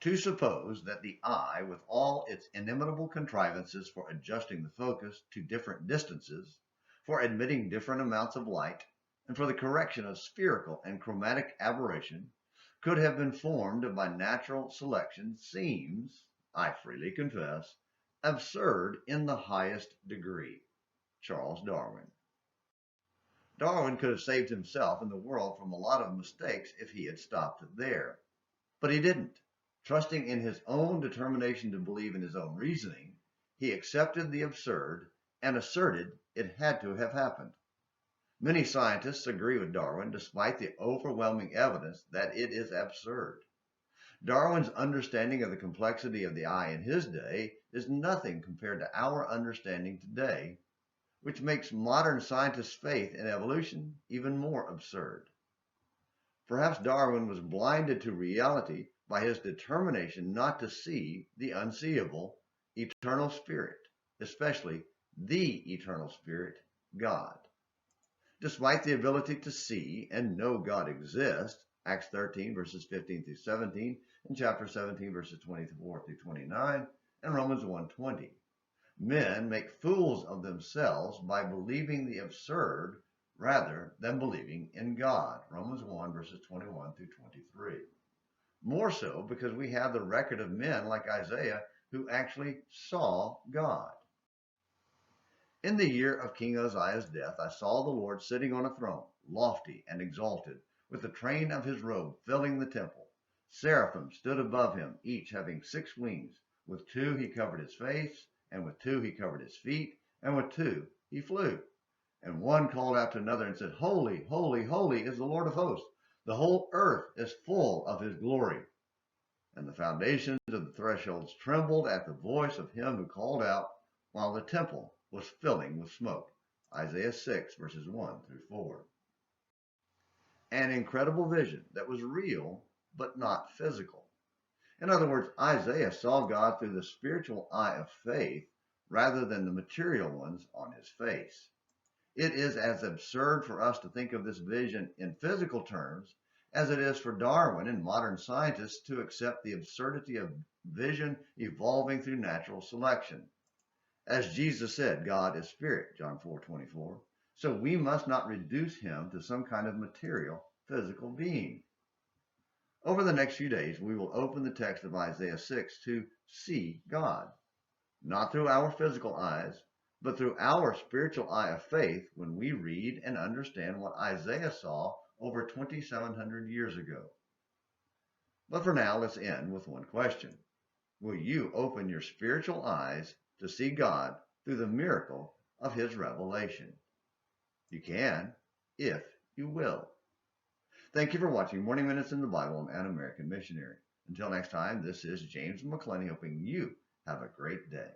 To suppose that the eye, with all its inimitable contrivances for adjusting the focus to different distances, for admitting different amounts of light, and for the correction of spherical and chromatic aberration, could have been formed by natural selection seems, I freely confess, absurd in the highest degree. Charles Darwin. Darwin could have saved himself and the world from a lot of mistakes if he had stopped there. But he didn't. Trusting in his own determination to believe in his own reasoning, he accepted the absurd and asserted it had to have happened. Many scientists agree with Darwin despite the overwhelming evidence that it is absurd. Darwin's understanding of the complexity of the eye in his day is nothing compared to our understanding today, which makes modern scientists' faith in evolution even more absurd. Perhaps Darwin was blinded to reality by his determination not to see the unseeable, eternal spirit, especially the eternal spirit, God. Despite the ability to see and know God exists, Acts 13 verses 15 through 17, and chapter 17 verses 24 through 29, and Romans 1:20. Men make fools of themselves by believing the absurd rather than believing in God, Romans 1 verses 21 through 23. More so because we have the record of men like Isaiah who actually saw God. In the year of King Uzziah's death, I saw the Lord sitting on a throne, lofty and exalted, with the train of his robe filling the temple. Seraphim stood above him, each having 6 wings. With 2 he covered his face, and with 2 he covered his feet, and with 2 he flew. And one called out to another and said, Holy, holy, holy is the Lord of hosts. The whole earth is full of his glory. And the foundations of the thresholds trembled at the voice of him who called out, while the temple was filling with smoke. Isaiah 6 verses 1 through 4. An incredible vision that was real but not physical. In other words, Isaiah saw God through the spiritual eye of faith rather than the material ones on his face. It is as absurd for us to think of this vision in physical terms as it is for Darwin and modern scientists to accept the absurdity of vision evolving through natural selection. As Jesus said, God is spirit, John 4:24, so we must not reduce him to some kind of material, physical being. Over the next few days, we will open the text of Isaiah 6 to see God, not through our physical eyes, but through our spiritual eye of faith when we read and understand what Isaiah saw over 2,700 years ago. But for now, let's end with one question. Will you open your spiritual eyes to see God through the miracle of his revelation? You can, if you will. Thank you for watching Morning Minutes in the Bible and An American Missionary. Until next time, this is James McClenny hoping you have a great day.